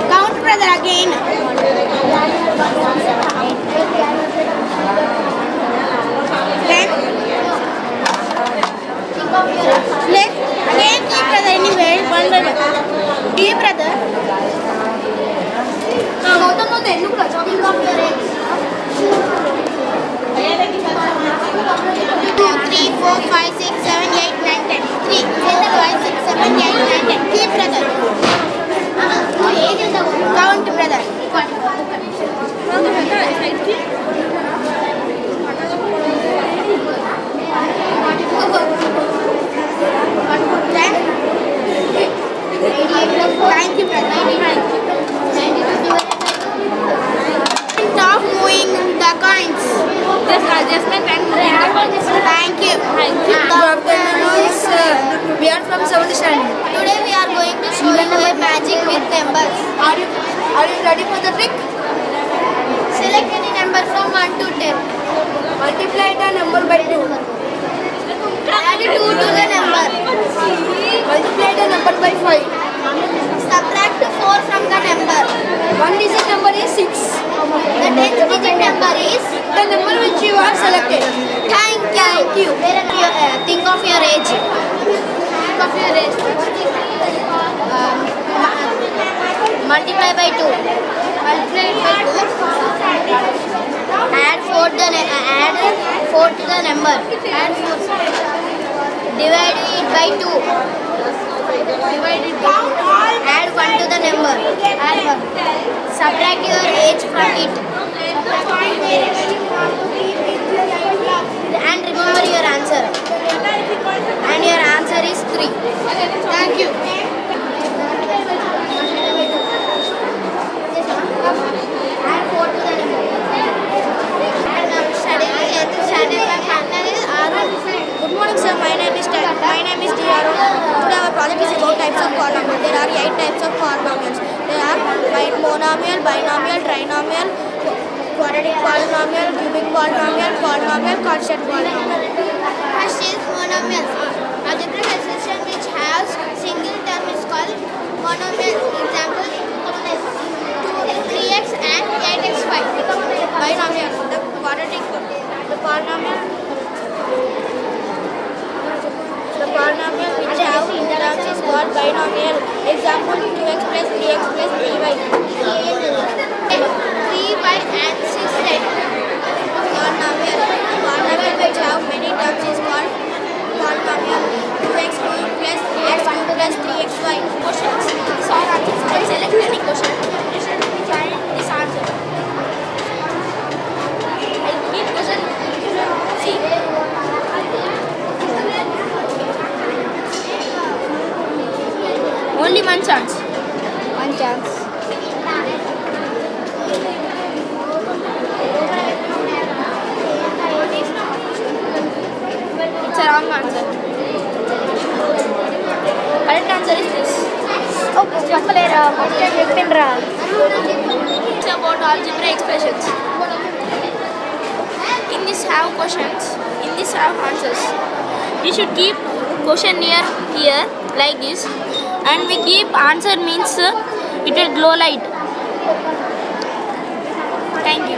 Count, brother, again. Then let again keep, brother, anywhere. One by one. Keep, brother. Two, three, four, five, six, seven, eight, nine, 10. 3, 5, 6, 7, 8, 9, 10. Keep, brother. Count, brother. Then, thank you, brother. Stop moving the coins. Just my pen moving the coins. Thank you. Good afternoon, sir. We are from 7th standard. Today we are going to show you a magic with numbers. Are you ready for the trick? Select any number from 1 to 10. Multiply the number by 2. Add 2 to the number. Multiply the number by 5. Subtract 4 from the number. One digit number is 6. The 10th digit number is. The number which you are selected. Thank you. Think of your age. Think of your age. Multiply by 2. Multiply by 2. Add 4 to the number. Add 4. Divide it by 2. Divide it by 2. Add 1 to the number. Add 1. Subtract your age from it. And remember your answer. And your answer is 3. Thank you. Add 4 to the number. And studying 8th standard. My partner is Arun. Good morning, sir. My name is Dr. Today our project is about types of polynomials. There are 8 types of polynomials. There are monomial, binomial, trinomial, quadratic polynomial, cubic polynomial, constant polynomial. First is monomial. Algebraic expression which has single term is called monomial. Example 3x and 8xy. Binomial. The polynomial which have two terms is called binomial. Example 2x plus 3x plus 3y. 3y and 6z. Polynomial which have many terms is called polynomial. 2x cubed plus 3x cubed plus 3xy. Questions. Solve answers. Select any question. You should find this answer. I repeat question. See. Only one chance. One chance. It's a wrong answer. Correct answer is this. It's about algebra expressions. In this have questions. In this have answers. You should keep question near here like this. And we keep answer means it will glow light. Thank you.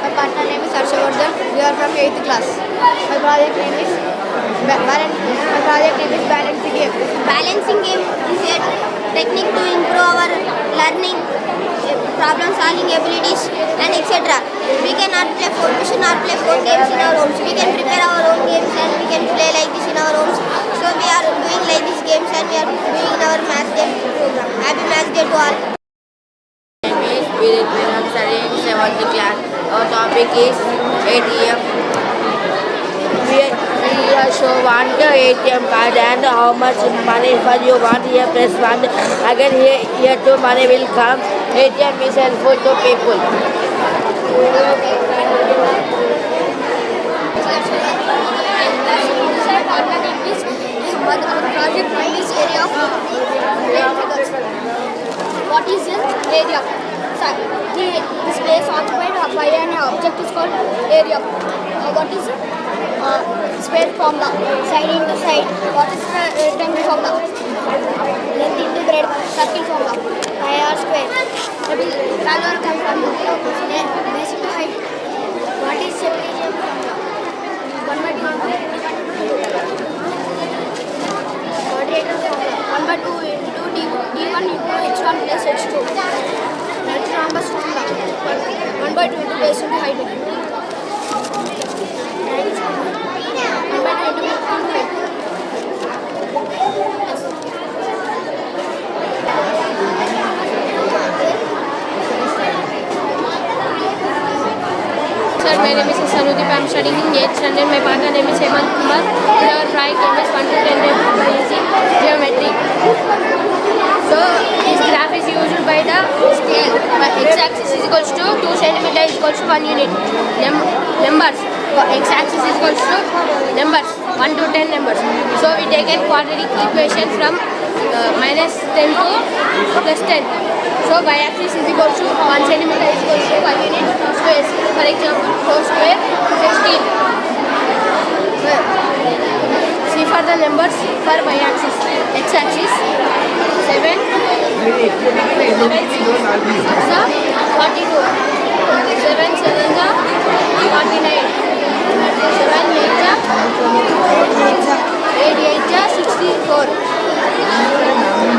My partner name is Harshavardhan. We are from 8th class. My project name is balancing game. Balancing game is a technique to improve our learning, problem solving abilities and etc. We should not play four games in our homes. We can prepare our own games and we can play like this in our homes. So we are doing like these games and we are doing our math day program. Happy math day to all. My name is Spirit. We are studying 7th class. Our topic is ATM. We show one ATM card and how much money for you want. Here press 1. Again here 2 money will come. ATM is helpful to people. Our project name is area of plane figures. What is it? area. This place occupied by an object is called area. What is square formula? Side into side. What is the rectangle formula? Length into breadth. Circle formula. Pi r square. Value or conform. Base into height. What is separation formula? 1 by 2 quadrature formula. 1 by 2 into d1 into h1 plus h2. That's rhombus formula. 1 by 2 into base into height. 1 by 2 into height. Sir, my name is Sanudeep. I am studying in 8th standard. My partner name is Hemant Kumar. Our drawing name is 1 to 10 using geometry. So, this graph is used by the scale. X-axis is equals to 2 cm is equals to 1 unit. Numbers. X-axis is equals to numbers. 1 to 10 numbers. So, we take a quadratic equation from minus 10 to plus 10. So y-axis is equals to 1 cm is equals to 1 unit squares. For example, 4 square 16. See for the numbers for y-axis. X-axis 7. 42. 7 7 49. 7 8 8 64.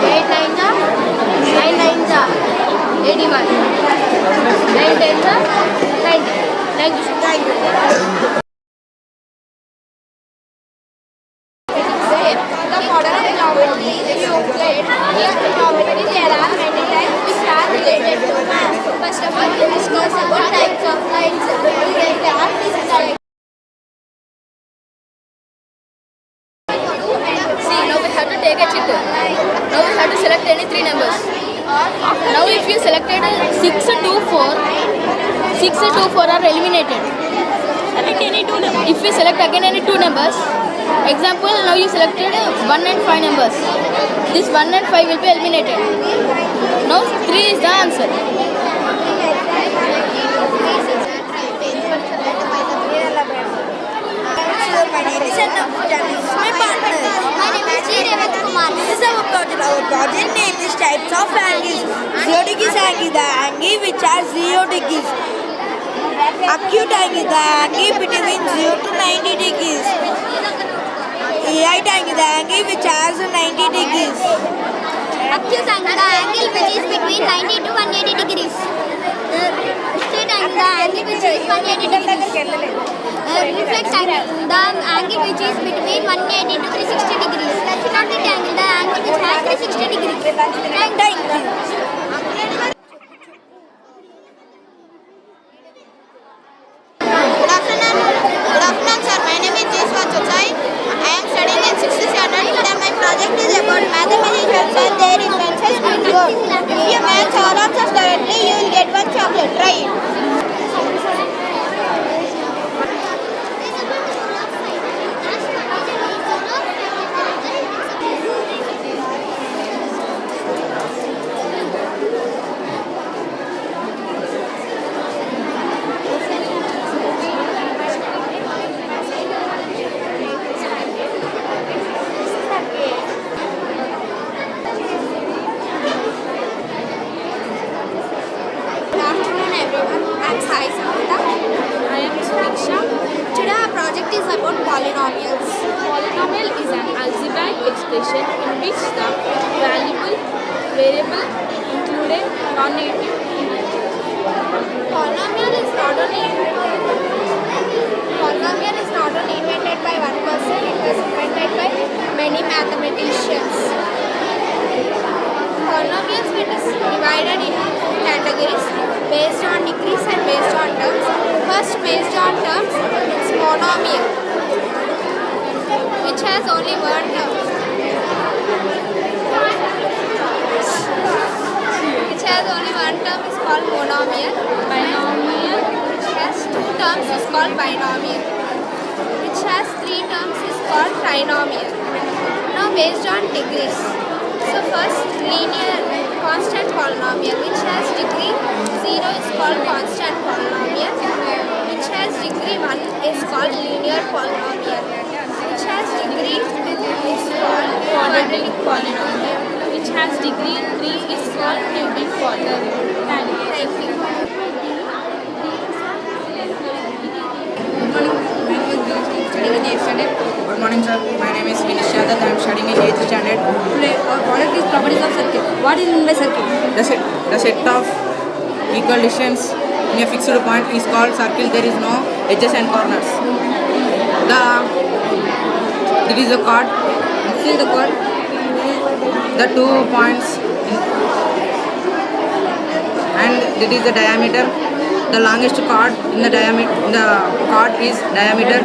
8 9 9 9 81. 9 10 90. Thank you. The modern geometry is Euclid. In geometry, there are many types which are related to math. First of all, we discuss about types of lines. There are these types. See, now we have to take a chit. Now we have to select any 3 numbers. Now if you selected 6 to 4, 6 to 4 are eliminated. Select any 2 numbers. If you select again any 2 numbers, example, now you selected 1 and 5 numbers. This 1 and 5 will be eliminated. Now 3 is the answer. My name is my partner. My name is Revant Kumar. This is our project. Our project name is types of angles. 0 degrees angle, the angle which has 0 degrees. Acute angle, the angle between 0 to 90 degrees. Right angle, the angle which has 90 degrees. Acute angle, the angle which is between 90 to 180 degrees. Straight angle, the angle which is 180 degrees. Reflex angle, the angle which is between 180 to 360 degrees. Contact angle, the angle which has 360 degrees. Thank you. Good afternoon, sir. My name is Jeswat Chochai. I am studying in 6th standard. Today my project is about mathematics and their inventions in code. If you match all answers correctly, you will get 1 chocolate. Try it. About polynomials. Polynomial is an algebraic expression in which the variable included non-negative integer. Polynomial is not only invented by one person, it was invented by many mathematicians. Polynomials were divided into 2 categories based on degrees and based on terms. First, based on terms, it's monomial, which has only one term. Which has only one term is called monomial. Binomial, which has 2 terms is called binomial. Which has 3 terms is called trinomial. Now based on degrees. So first linear constant polynomial. Which has degree 0 is called constant polynomial. Which has degree 1 is called linear polynomial. Which has degree is called quadratic polynomial. Which has degree 3 is called cubic polynomial. Thank you. Good morning, sir. My name is Vinesh Yadav. I am studying in 8th standard. Today, our product is properties of circle. What is meant by circle? The set of equal distance in a fixed point is called circle. There is no edges and corners. It is a chord. See the chord. The 2 points and it is the diameter. The longest chord in the chord is diameter.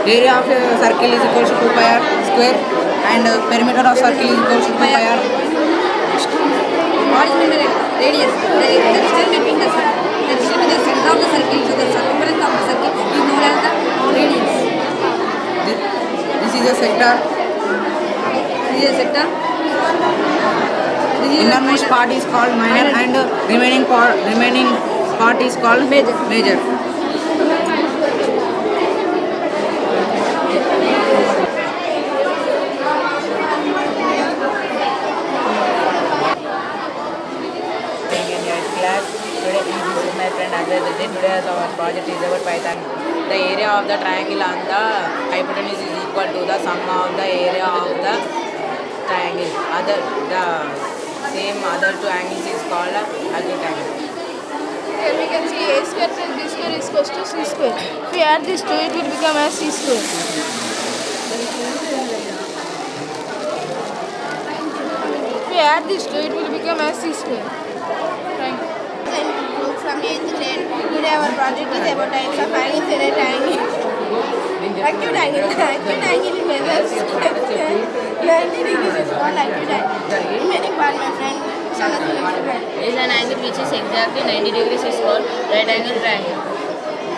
The area of a circle is equal to 2 pi r square and perimeter of circle is equal to 2 pi r. What is meant by radius? The distance between the center of the circle to the circumference of the circle is known as the radius. This is a sector. This is a sector. Innermost part is called minor and remaining part is called major. In your class, today this is my friend Ajay. Today our project is about Python. The area of the triangle on the hypotenuse is equal to the sum of the area of the triangle. The same other two angles is called acute angle. Here we can see a square plus b square is equal to c square. If we add this 2, it will become as c square. If we add this 2, it will become as c square. Thank you. From 8th grade. Today our project is about types of angles in a triangle. Acute angle. Acute angle measures 90 degrees is called acute angle. Remaining part, my friend. Is an angle which is exactly 90 degrees is called right angle triangle.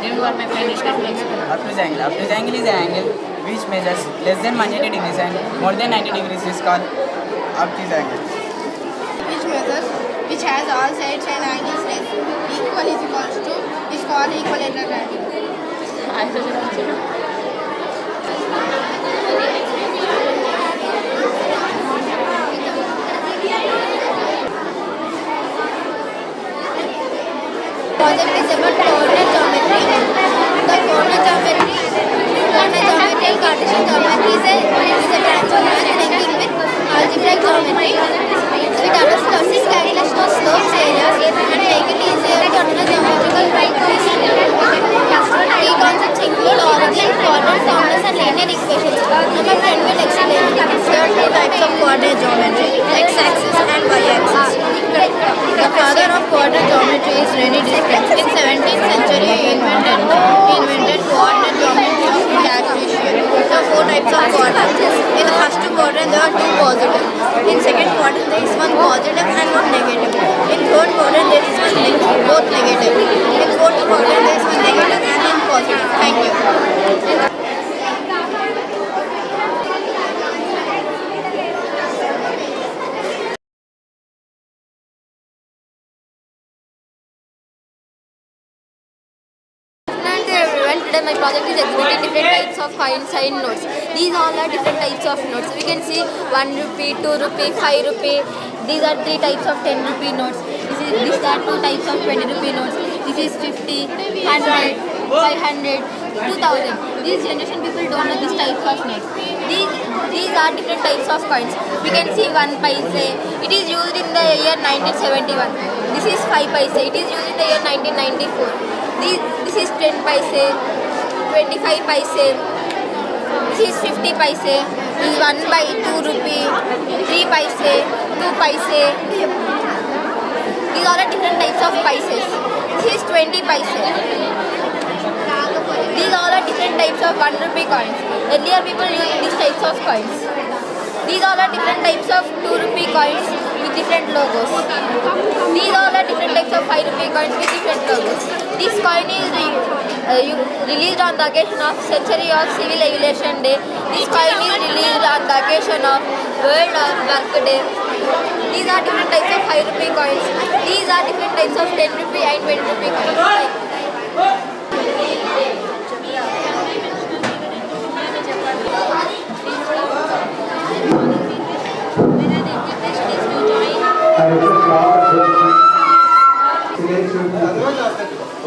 Named what my friend is going to explain. Obtuse angle. Obtuse angle is an angle which measures less than 180 degrees and more than 90 degrees is called obtuse angle. Which has all sides and angles equal is equals to is called equilateral triangle. Project is about coordinate geometry. The coordinate geometry and Cartesian geometry is a transformation linking with algebraic geometry. It allows process calculation of slopes, areas, and make it easier to apply geometrical properties. Key concepts include origin, coordinate formulas, and linear equations. Now my friend will explain. There are 2 types of coordinate geometry: x-axis and y-axis. The father of coordinate geometry is René Descartes. In 17th century, he invented coordinate geometry of Cartesian. There are 4 types of coordinates. In the first quadrant, there are 2 positive. In second quadrant, there is 1 positive and 1 negative. In third quadrant, there is 1 both negative. In fourth quadrant, there is 1 negative and 1 positive. Thank you. Today my project is exhibiting different types of sign notes. These all are different types of notes. We can see 1 rupee, 2 rupee, 5 rupee. These are 3 types of 10 rupee notes. These are 2 types of 20 rupee notes. This is 50, 100, 500, 2000. These generation people don't know these types of notes. These are different types of coins. We can see 1 paise. It is used in the year 1971. This is 5 paise. It is used in the year 1994. This is 10 paise, 25 paise, this is 50 paise, this is 1 by 2 rupee, 3 paise, 2 paise. These are the different types of paises. This is 20 paise. These are the different types of 1 rupee coins. Earlier people used these types of coins. These are the different types of 2 rupee coins. with different logos. These are the different types of 5 rupee coins with different logos. This coin is released on the occasion of Century of Civil Aviation Day. This coin is released on the occasion of World of Work Day. These are different types of 5 rupee coins. These are different types of 10 rupee and 20 rupee coins.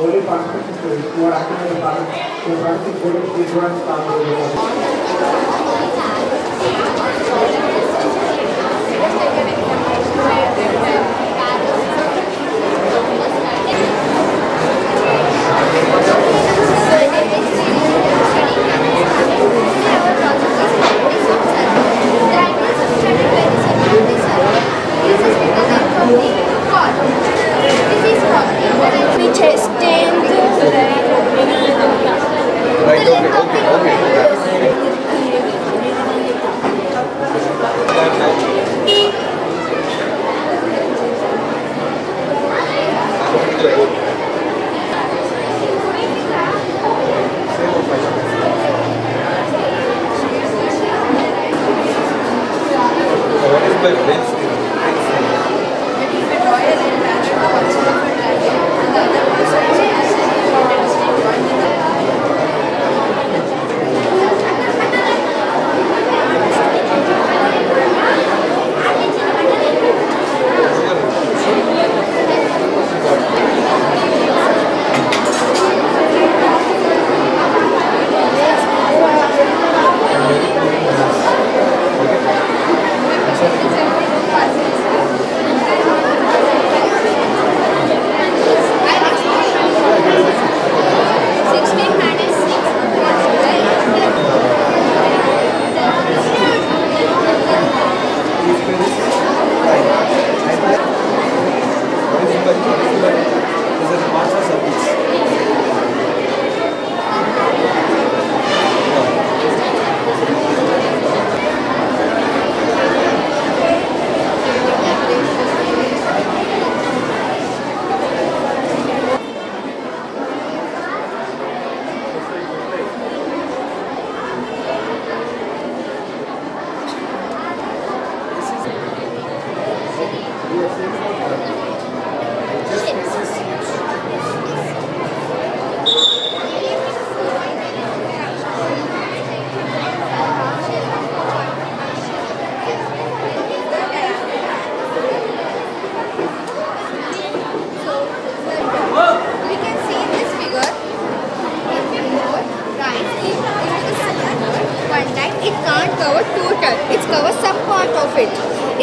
Only participants who are active in the park who practice good influence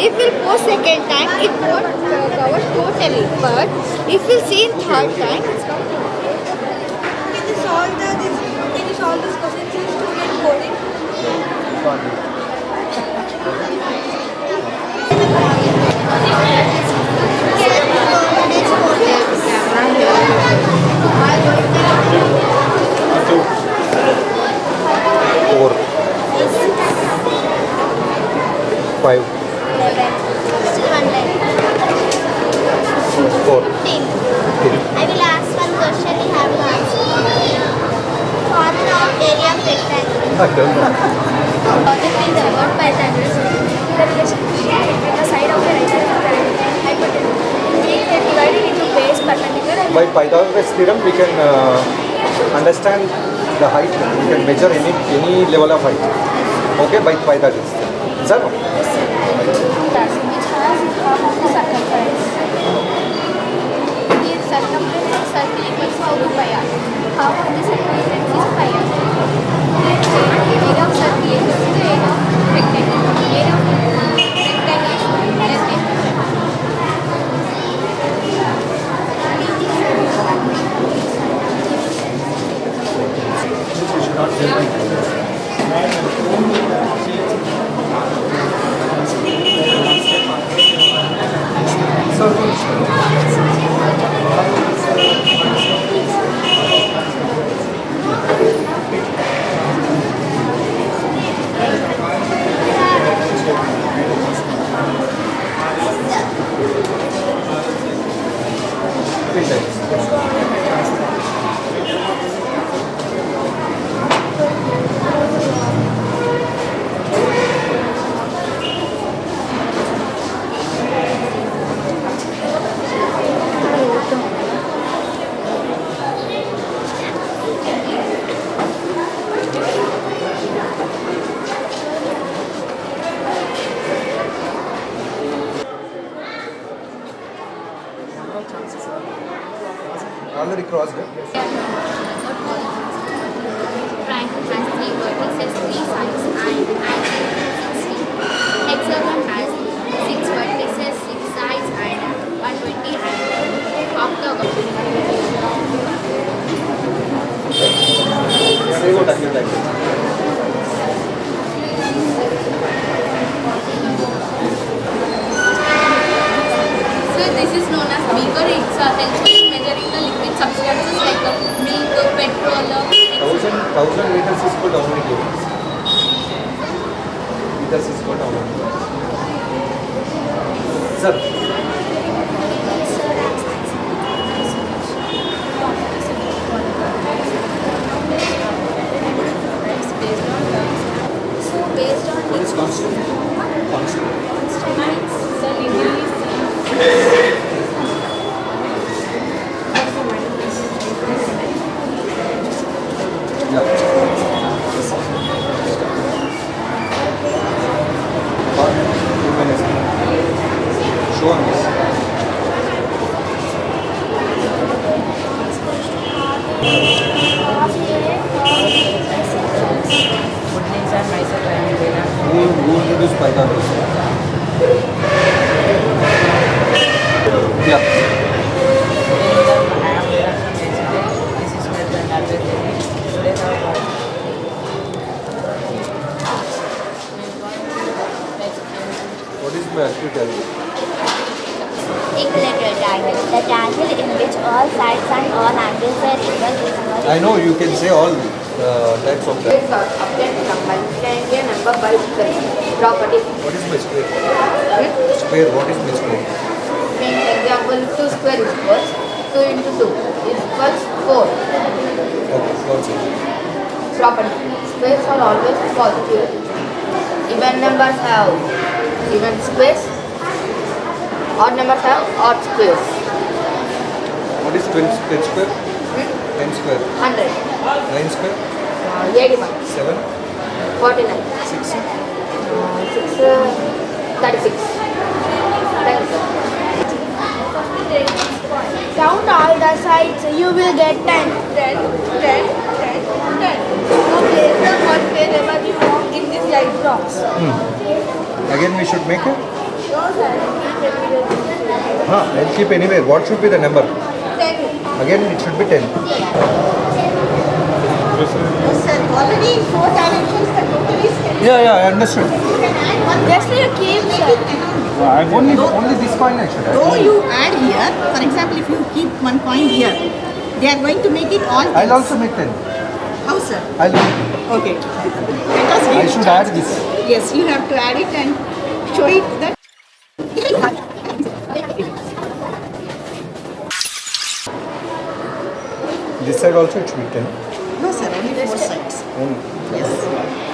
If we'll post second time, it won't cover totally. But if we'll see in third time, it's covered. Can you solve this question in student coding? Four. 5. Still one line. 4. 10. I will ask one question. You have to answer. Formula of area of rectangle. Project is about Pythagoras. The relation between the side of a rectangle and hypotenuse. It can divide it into base, perpendicular, and By Pythagoras theorem, we can understand the height. We can measure any level of height. Okay, by Pythagoras. Is that no? which has half of the circumference. The circumference of circle equals to pi r. Half of the circumference is pi r. Area of circle equals to area of rectangle. Area of rectangle is length is already crossed it. Triangle has 3 vertices, 3 sides, and angle 60. Hexagon has 6 vertices, 6 sides, and 120 angle. Octagon. Say what angle like this. So this is known as beaker. It's helps in measuring the liquid substances like milk, petrol. 1000 liters is called how many liters? Liters is called how many? Sir. Based on What is constant? Constant. Yeah. Or 2 minutes. Show on this. Woodlands and Mysore triangle. Who introduced Pythagoras? Yeah. This is where the algorithm is. Today's our part. What is my actually telling? Equilateral triangle. The triangle in which all sides and all angles are equal is called. I know you can say all types of that. Squares are obtained from multiplying a number by its property. What is my square? Square, what is my square? For example, 2 square equals 2 into 2 equals 4. Okay, what's it? Property. Squares are always positive. Even numbers have even squares. Odd numbers have odd squares. What is 10 square? 10 square. 100. 9 square? 81. 7? 49. 6? 6, 36. Thank you, sir. Count all the sides, you will get 10. 10, 10, 10, 10. Now place them on wherever you want in this light box. Again we should make it? No sir, I'll keep anywhere. What should be the number? 10. Again it should be 10. Sir, already 4 dimensions, the total is 10. Yeah, I understood. Just you keep sir. Only this coin I should Though have. you add here, for example, if you keep one coin here, they are going to make it all 10s. I'll also make 10. How, sir? I'll make Okay. Because I should add this. Yes, you have to add it and show it that. This side also it should be 10. No, sir, only 4 sides. Only. Yes.